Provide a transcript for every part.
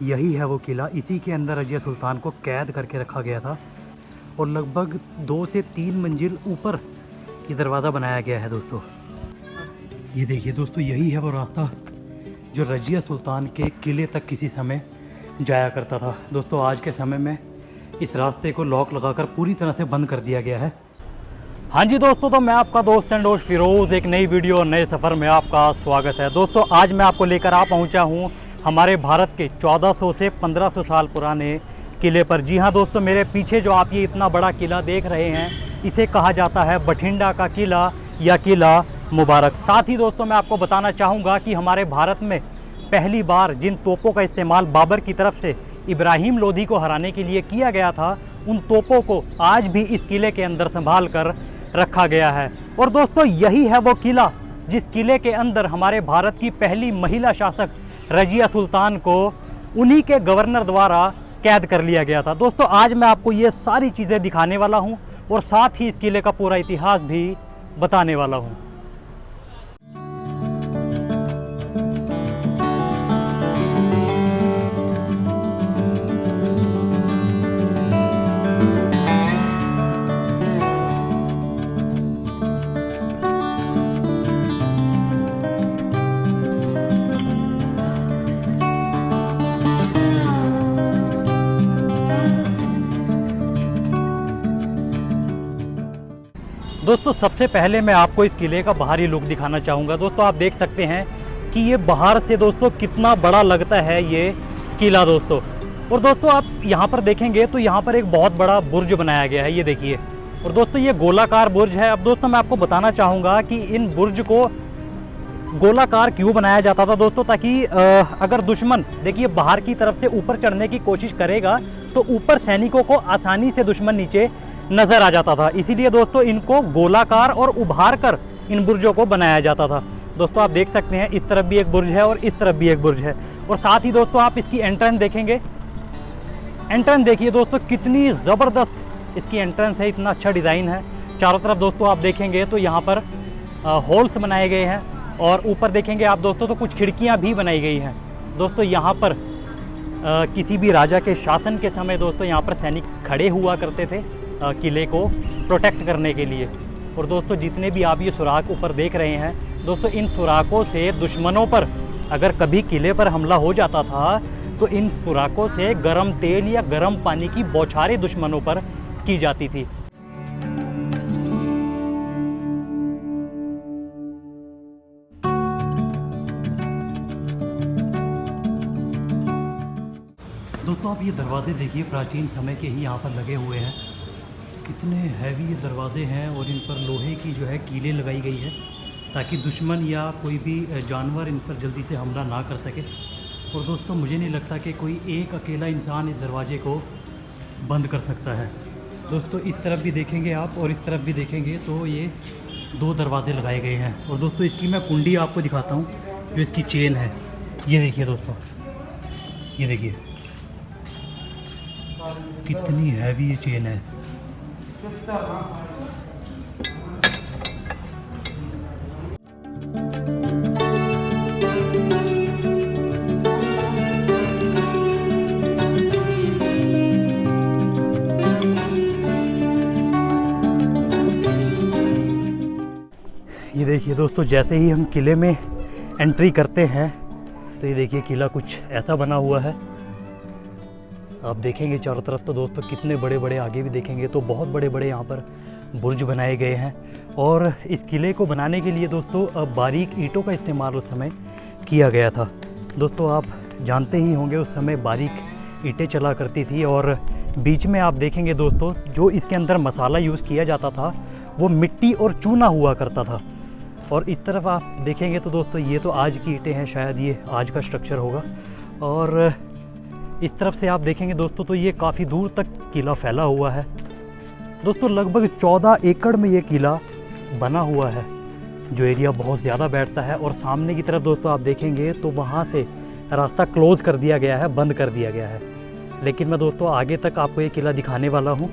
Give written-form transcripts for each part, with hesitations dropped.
यही है वो किला। इसी के अंदर रजिया सुल्तान को कैद करके रखा गया था और लगभग 2 से 3 मंजिल ऊपर ये दरवाज़ा बनाया गया है दोस्तों। ये देखिए दोस्तों, यही है वो रास्ता जो रजिया सुल्तान के किले तक किसी समय जाया करता था। दोस्तों आज के समय में इस रास्ते को लॉक लगाकर पूरी तरह से बंद कर दिया गया है। हाँ जी दोस्तों, तो मैं आपका दोस्त एंड दोस्त फिरोज़ एक नई वीडियो और नए सफ़र में आपका स्वागत है। दोस्तों आज मैं आपको लेकर आ पहुंचा हूं हमारे भारत के 1400 से 1500 साल पुराने किले पर। जी हाँ दोस्तों, मेरे पीछे जो आप ये इतना बड़ा किला देख रहे हैं, इसे कहा जाता है बठिंडा का किला या किला मुबारक। साथ ही दोस्तों मैं आपको बताना चाहूँगा कि हमारे भारत में पहली बार जिन तोपों का इस्तेमाल बाबर की तरफ से इब्राहिम लोधी को हराने के लिए किया गया था, उन तोपों को आज भी इस किले के अंदर संभाल कर रखा गया है। और दोस्तों यही है वो किला जिस किले के अंदर हमारे भारत की पहली महिला शासक रजिया सुल्तान को उन्हीं के गवर्नर द्वारा कैद कर लिया गया था। दोस्तों आज मैं आपको ये सारी चीज़ें दिखाने वाला हूँ और साथ ही इस किले का पूरा इतिहास भी बताने वाला हूँ। दोस्तों सबसे पहले मैं आपको इस किले का बाहरी लुक दिखाना चाहूँगा। दोस्तों आप देख सकते हैं कि ये बाहर से दोस्तों कितना बड़ा लगता है ये किला दोस्तों। और दोस्तों आप यहाँ पर देखेंगे तो यहाँ पर एक बहुत बड़ा बुर्ज बनाया गया है, ये देखिए। और दोस्तों ये गोलाकार बुर्ज है। अब दोस्तों मैं आपको बताना चाहूँगा कि इन बुर्ज को गोलाकार क्यों बनाया जाता था दोस्तों, ताकि अगर दुश्मन देखिए बाहर की तरफ से ऊपर चढ़ने की कोशिश करेगा तो ऊपर सैनिकों को आसानी से दुश्मन नीचे नज़र आ जाता था। इसीलिए दोस्तों इनको गोलाकार और उभार कर इन बुर्जों को बनाया जाता था। दोस्तों आप देख सकते हैं इस तरफ भी एक बुर्ज है और इस तरफ भी एक बुर्ज है। और साथ ही दोस्तों आप इसकी एंट्रेंस देखेंगे, एंट्रेंस देखिए दोस्तों कितनी ज़बरदस्त इसकी एंट्रेंस है, इतना अच्छा डिज़ाइन है। चारों तरफ दोस्तों आप देखेंगे तो यहाँ पर होल्स बनाए गए हैं और ऊपर देखेंगे आप दोस्तों तो कुछ खिड़कियाँ भी बनाई गई हैं। दोस्तों यहाँ पर किसी भी राजा के शासन के समय दोस्तों यहाँ पर सैनिक खड़े हुआ करते थे किले को प्रोटेक्ट करने के लिए। और दोस्तों जितने भी आप ये सुराख ऊपर देख रहे हैं दोस्तों, इन सुराखों से दुश्मनों पर अगर कभी किले पर हमला हो जाता था तो इन सुराखों से गर्म तेल या गर्म पानी की बौछारें दुश्मनों पर की जाती थी। दोस्तों आप ये दरवाजे देखिए, प्राचीन समय के ही यहाँ पर लगे हुए हैं। कितने हैवी ये दरवाजे हैं और इन पर लोहे की जो है कीलें लगाई गई है ताकि दुश्मन या कोई भी जानवर इन पर जल्दी से हमला ना कर सके। और दोस्तों मुझे नहीं लगता कि कोई एक अकेला इंसान इस दरवाजे को बंद कर सकता है। दोस्तों इस तरफ भी देखेंगे आप और इस तरफ भी देखेंगे तो ये 2 दरवाजे लगाए गए हैं। और दोस्तों इसकी मैं कुंडी आपको दिखाता हूँ, जो इसकी चेन है ये देखिए दोस्तों, ये देखिए कितनी हैवी ये चेन है। ये देखिए दोस्तों, जैसे ही हम किले में एंट्री करते हैं तो ये देखिए किला कुछ ऐसा बना हुआ है। आप देखेंगे चारों तरफ तो दोस्तों कितने बड़े बड़े, आगे भी देखेंगे तो बहुत बड़े बड़े यहाँ पर बुर्ज बनाए गए हैं। और इस किले को बनाने के लिए दोस्तों बारीक ईंटों का इस्तेमाल उस समय किया गया था। दोस्तों आप जानते ही होंगे उस समय बारीक ईंटें चला करती थी। और बीच में आप देखेंगे दोस्तों जो इसके अंदर मसाला यूज़ किया जाता था वो मिट्टी और चूना हुआ करता था। और इस तरफ आप देखेंगे तो दोस्तों ये तो आज की ईंटें हैं, शायद ये आज का स्ट्रक्चर होगा। और इस तरफ से आप देखेंगे दोस्तों तो ये काफ़ी दूर तक किला फैला हुआ है। दोस्तों लगभग 14 एकड़ में ये किला बना हुआ है, जो एरिया बहुत ज़्यादा बैठता है। और सामने की तरफ दोस्तों आप देखेंगे तो वहाँ से रास्ता क्लोज़ कर दिया गया है, बंद कर दिया गया है। लेकिन मैं दोस्तों आगे तक आपको ये किला दिखाने वाला हूँ।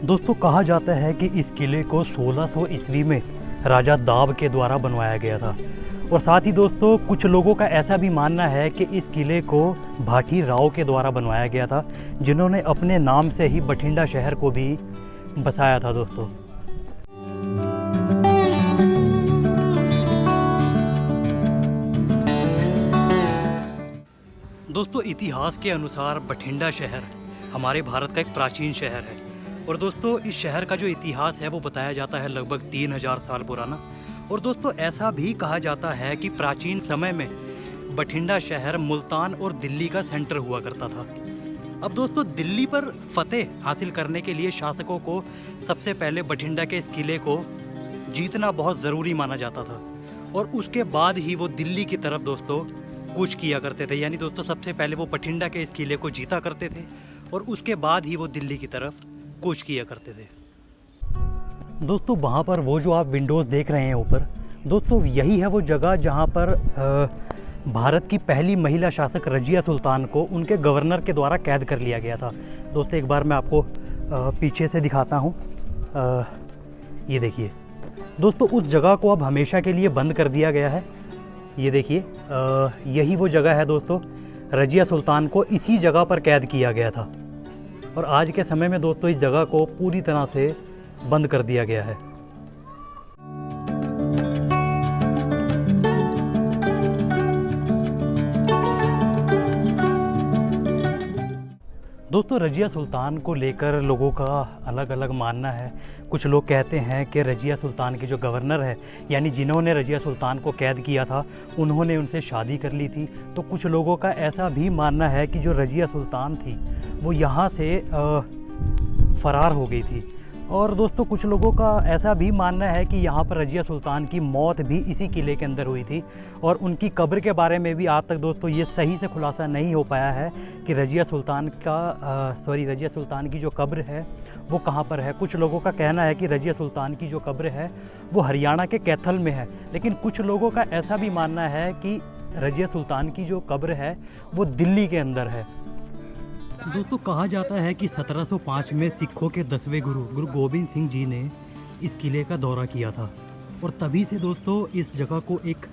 दोस्तों कहा जाता है कि इस किले को 1600 ईस्वी में राजा दाब के द्वारा बनवाया गया था। और साथ ही दोस्तों कुछ लोगों का ऐसा भी मानना है कि इस किले को भाटी राव के द्वारा बनवाया गया था, जिन्होंने अपने नाम से ही बठिंडा शहर को भी बसाया था दोस्तों। दोस्तों इतिहास के अनुसार बठिंडा शहर हमारे भारत का एक प्राचीन शहर है और दोस्तों इस शहर का जो इतिहास है वो बताया जाता है लगभग 3000 साल पुराना। और दोस्तों ऐसा भी कहा जाता है कि प्राचीन समय में बठिंडा शहर मुल्तान और दिल्ली का सेंटर हुआ करता था। अब दोस्तों दिल्ली पर फतेह हासिल करने के लिए शासकों को सबसे पहले बठिंडा के इस किले को जीतना बहुत ज़रूरी माना जाता था और उसके बाद ही वो दिल्ली की तरफ दोस्तों कूच किया करते थे। यानी दोस्तों सबसे पहले वो बठिंडा के इस किले को जीता करते थे और उसके बाद ही वो दिल्ली की तरफ कूच किया करते थे। दोस्तों वहाँ पर वो जो आप विंडोज़ देख रहे हैं ऊपर, दोस्तों यही है वो जगह जहाँ पर भारत की पहली महिला शासक रजिया सुल्तान को उनके गवर्नर के द्वारा कैद कर लिया गया था। दोस्तों एक बार मैं आपको पीछे से दिखाता हूँ। ये देखिए दोस्तों, उस जगह को अब हमेशा के लिए बंद कर दिया गया है। ये देखिए यही वो जगह है दोस्तों, रजिया सुल्तान को इसी जगह पर कैद किया गया था और आज के समय में दोस्तों इस जगह को पूरी तरह से बंद कर दिया गया है। दोस्तों रजिया सुल्तान को लेकर लोगों का अलग अलग मानना है। कुछ लोग कहते हैं कि रजिया सुल्तान के जो गवर्नर है, यानी जिन्होंने रजिया सुल्तान को कैद किया था, उन्होंने उनसे शादी कर ली थी। तो कुछ लोगों का ऐसा भी मानना है कि जो रजिया सुल्तान थी वो यहाँ से फ़रार हो गई थी। और दोस्तों कुछ लोगों का ऐसा भी मानना है कि यहाँ पर रजिया सुल्तान की मौत भी इसी किले के अंदर हुई थी और उनकी कब्र के बारे में भी आज तक दोस्तों ये सही से खुलासा नहीं हो पाया है कि रजिया सुल्तान की जो कब्र है वो कहाँ पर है। कुछ लोगों का कहना है कि रजिया सुल्तान की जो कब्र है वो हरियाणा के कैथल में है, लेकिन कुछ लोगों का ऐसा भी मानना है कि रजिया सुल्तान की जो कब्र है वो दिल्ली के अंदर है। दोस्तों कहा जाता है कि 1705 में सिखों के 10वें गुरु गोबिंद सिंह जी ने इस किले का दौरा किया था और तभी से दोस्तों इस जगह को एक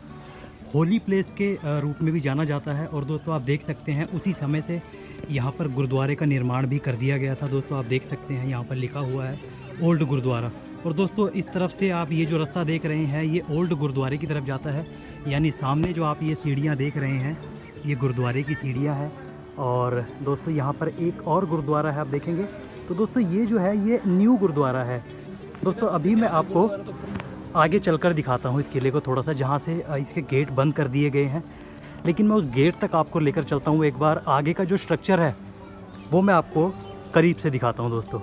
होली प्लेस के रूप में भी जाना जाता है। और दोस्तों आप देख सकते हैं उसी समय से यहाँ पर गुरुद्वारे का निर्माण भी कर दिया गया था। दोस्तों आप देख सकते हैं यहाँ पर लिखा हुआ है ओल्ड गुरुद्वारा। और दोस्तों इस तरफ से आप ये जो रास्ता देख रहे हैं ये ओल्ड गुरुद्वारे की तरफ जाता है, यानी सामने जो आप ये सीढ़ियाँ देख रहे हैं ये गुरुद्वारे की सीढ़ियाँ हैं। और दोस्तों यहाँ पर एक और गुरुद्वारा है, आप देखेंगे तो दोस्तों ये जो है ये न्यू गुरुद्वारा है। दोस्तों अभी मैं आपको आगे चलकर दिखाता हूँ इस किले को थोड़ा सा, जहाँ से इसके गेट बंद कर दिए गए हैं, लेकिन मैं उस गेट तक आपको लेकर चलता हूँ। एक बार आगे का जो स्ट्रक्चर है वो मैं आपको करीब से दिखाता हूँ दोस्तों।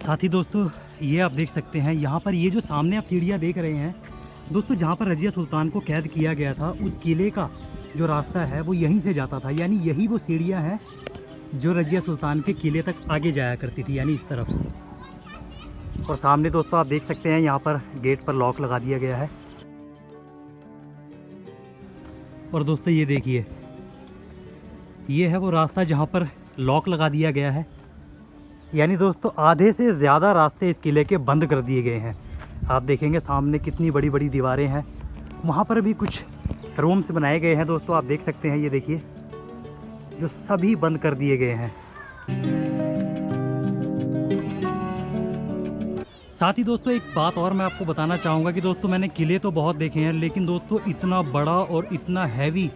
साथ ही दोस्तों ये आप देख सकते हैं यहाँ पर ये जो सामने आप सीढ़ियाँ देख रहे हैं दोस्तों, जहाँ पर रजिया सुल्तान को कैद किया गया था उस किले का जो रास्ता है वो यहीं से जाता था। यानी यही वो सीढ़ियाँ हैं जो रजिया सुल्तान के किले तक आगे जाया करती थी, यानी इस तरफ। और सामने दोस्तों आप देख सकते हैं यहाँ पर गेट पर लॉक लगा दिया गया है। और दोस्तों ये देखिए ये है वो रास्ता जहाँ पर लॉक लगा दिया गया है, यानी दोस्तों आधे से ज़्यादा रास्ते इस किले के बंद कर दिए गए हैं। आप देखेंगे सामने कितनी बड़ी बड़ी दीवारें हैं, वहाँ पर भी कुछ रूम्स बनाए गए हैं दोस्तों, आप देख सकते हैं। ये देखिए जो सभी बंद कर दिए गए हैं। साथ ही दोस्तों एक बात और मैं आपको बताना चाहूँगा कि दोस्तों मैंने किले तो बहुत देखे हैं, लेकिन दोस्तों इतना बड़ा और इतना हैवी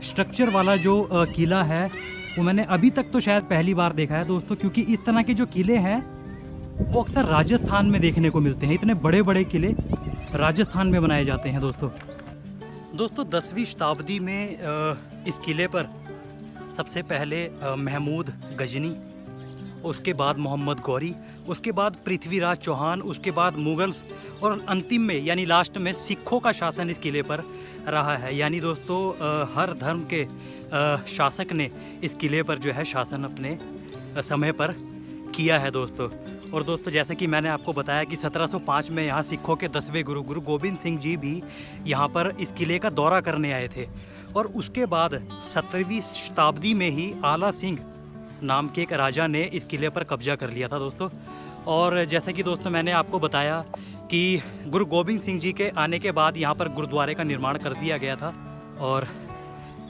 स्ट्रक्चर वाला जो किला है वो मैंने अभी तक तो शायद पहली बार देखा है दोस्तों, क्योंकि इस तरह के जो किले हैं वो अक्सर राजस्थान में देखने को मिलते हैं। इतने बड़े बड़े किले राजस्थान में बनाए जाते हैं दोस्तों। 10वीं शताब्दी में इस किले पर सबसे पहले महमूद गजनी, उसके बाद मोहम्मद गौरी, उसके बाद पृथ्वीराज चौहान, उसके बाद मुगल्स और अंतिम में यानी लास्ट में सिखों का शासन इस किले पर रहा है। यानी दोस्तों हर धर्म के शासक ने इस किले पर जो है शासन अपने समय पर किया है दोस्तों। और दोस्तों जैसे कि मैंने आपको बताया कि 1705 में यहाँ सिखों के 10वें गुरु गोबिंद सिंह जी भी यहाँ पर इस किले का दौरा करने आए थे और उसके बाद 17वीं शताब्दी में ही आला सिंह नाम के एक राजा ने इस किले पर कब्जा कर लिया था दोस्तों। और जैसे कि दोस्तों मैंने आपको बताया कि गुरु गोबिंद सिंह जी के आने के बाद यहाँ पर गुरुद्वारे का निर्माण कर दिया गया था। और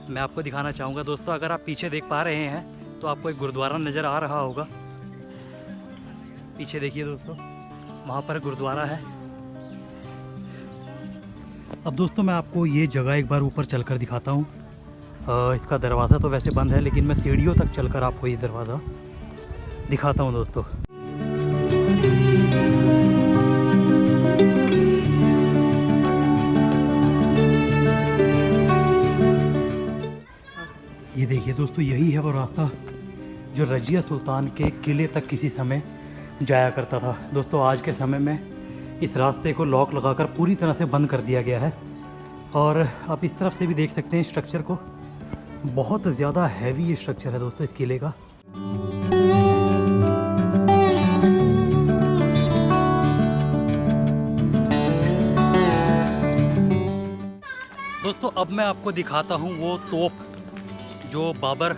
मैं आपको दिखाना चाहूँगा दोस्तों, अगर आप पीछे देख पा रहे हैं तो आपको एक गुरुद्वारा नज़र आ रहा होगा। पीछे देखिए दोस्तों, वहाँ पर गुरुद्वारा है। अब दोस्तों मैं आपको ये जगह एक बार ऊपर चलकर दिखाता हूँ। इसका दरवाज़ा तो वैसे बंद है, लेकिन मैं सीढ़ियों तक चलकर आपको ये दरवाज़ा दिखाता हूँ दोस्तों। ये देखिए दोस्तों, यही है वो रास्ता जो रजिया सुल्तान के किले तक किसी समय जाया करता था। दोस्तों आज के समय में इस रास्ते को लॉक लगाकर पूरी तरह से बंद कर दिया गया है। और आप इस तरफ से भी देख सकते हैं स्ट्रक्चर को, बहुत ज़्यादा हैवी स्ट्रक्चर है दोस्तों इस किले का। दोस्तों अब मैं आपको दिखाता हूँ वो तोप जो बाबर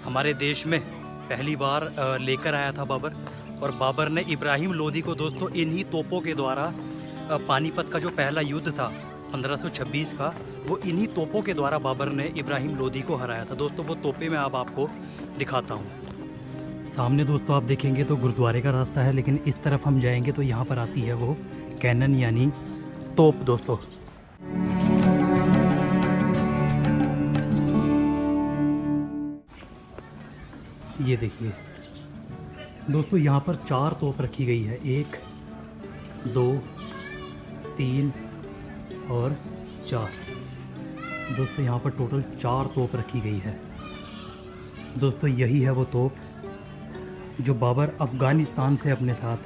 हमारे देश में पहली बार लेकर आया था बाबर। और बाबर ने इब्राहिम लोदी को दोस्तों इन्हीं तोपों के द्वारा, पानीपत का जो पहला युद्ध था 1526 का, वो इन्हीं तोपों के द्वारा बाबर ने इब्राहिम लोदी को हराया था। दोस्तों वो तोपें मैं अब आपको दिखाता हूँ। सामने दोस्तों आप देखेंगे तो गुरुद्वारे का रास्ता है, लेकिन इस तरफ हम जाएंगे तो यहाँ पर आती है वो कैनन यानी तोप दोस्तों। ये देखिए दोस्तों, यहाँ पर 4 तोप रखी गई है, 1 2 3 और 4। दोस्तों यहाँ पर टोटल 4 तोप रखी गई है। दोस्तों यही है वो तोप जो बाबर अफ़गानिस्तान से अपने साथ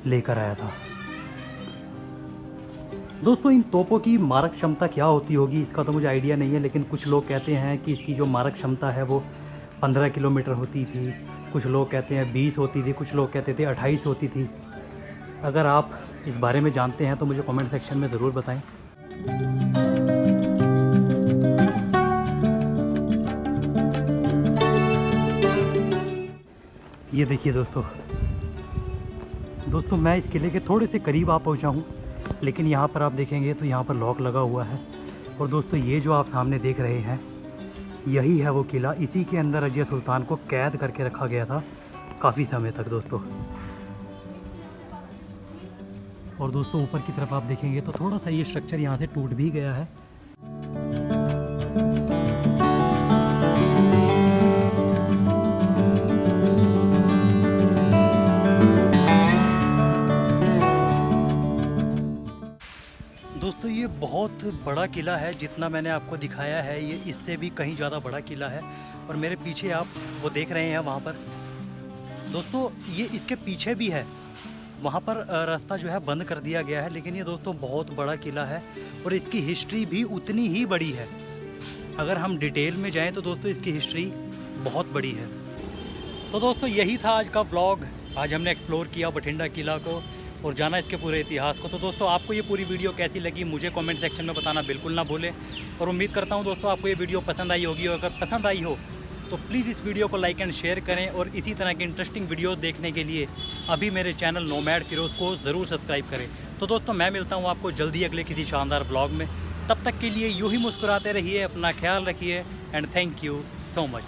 लेकर आया था। दोस्तों इन तोपों की मारक क्षमता क्या होती होगी इसका तो मुझे आइडिया नहीं है, लेकिन कुछ लोग कहते हैं कि इसकी जो मारक क्षमता है वो 15 किलोमीटर होती थी, कुछ लोग कहते हैं 20 होती थी, कुछ लोग कहते थे 28 होती थी। अगर आप इस बारे में जानते हैं तो मुझे कमेंट सेक्शन में ज़रूर बताएं। ये देखिए दोस्तों मैं इस किले के थोड़े से करीब आ पहुंचा हूं, लेकिन यहाँ पर आप देखेंगे तो यहाँ पर लॉक लगा हुआ है। और दोस्तों ये जो आप सामने देख रहे हैं यही है वो किला, इसी के अंदर रजिया सुल्तान को कैद करके रखा गया था काफ़ी समय तक दोस्तों। और दोस्तों ऊपर की तरफ आप देखेंगे तो थोड़ा सा ये स्ट्रक्चर यहाँ से टूट भी गया है। दोस्तों ये बहुत बड़ा किला है, जितना मैंने आपको दिखाया है ये इससे भी कहीं ज़्यादा बड़ा किला है। और मेरे पीछे आप वो देख रहे हैं वहाँ पर दोस्तों, ये इसके पीछे भी है, वहाँ पर रास्ता जो है बंद कर दिया गया है। लेकिन ये दोस्तों बहुत बड़ा किला है और इसकी हिस्ट्री भी उतनी ही बड़ी है। अगर हम डिटेल में जाएं तो दोस्तों इसकी हिस्ट्री बहुत बड़ी है। तो दोस्तों यही था आज का ब्लॉग। आज हमने एक्सप्लोर किया बठिंडा किला को और जाना इसके पूरे इतिहास को। तो दोस्तों आपको ये पूरी वीडियो कैसी लगी मुझे कमेंट सेक्शन में बताना बिल्कुल ना भूलें। और उम्मीद करता हूँ दोस्तों आपको ये वीडियो पसंद आई होगी, और अगर पसंद आई हो तो प्लीज़ इस वीडियो को लाइक एंड शेयर करें। और इसी तरह के इंटरेस्टिंग वीडियो देखने के लिए अभी मेरे चैनल नोमैड फिरोज़ को ज़रूर सब्सक्राइब करें। तो दोस्तों मैं मिलता हूँ आपको जल्दी अगले किसी शानदार ब्लॉग में। तब तक के लिए यूँ ही मुस्कुराते रहिए, अपना ख्याल रखिए and thank you so much.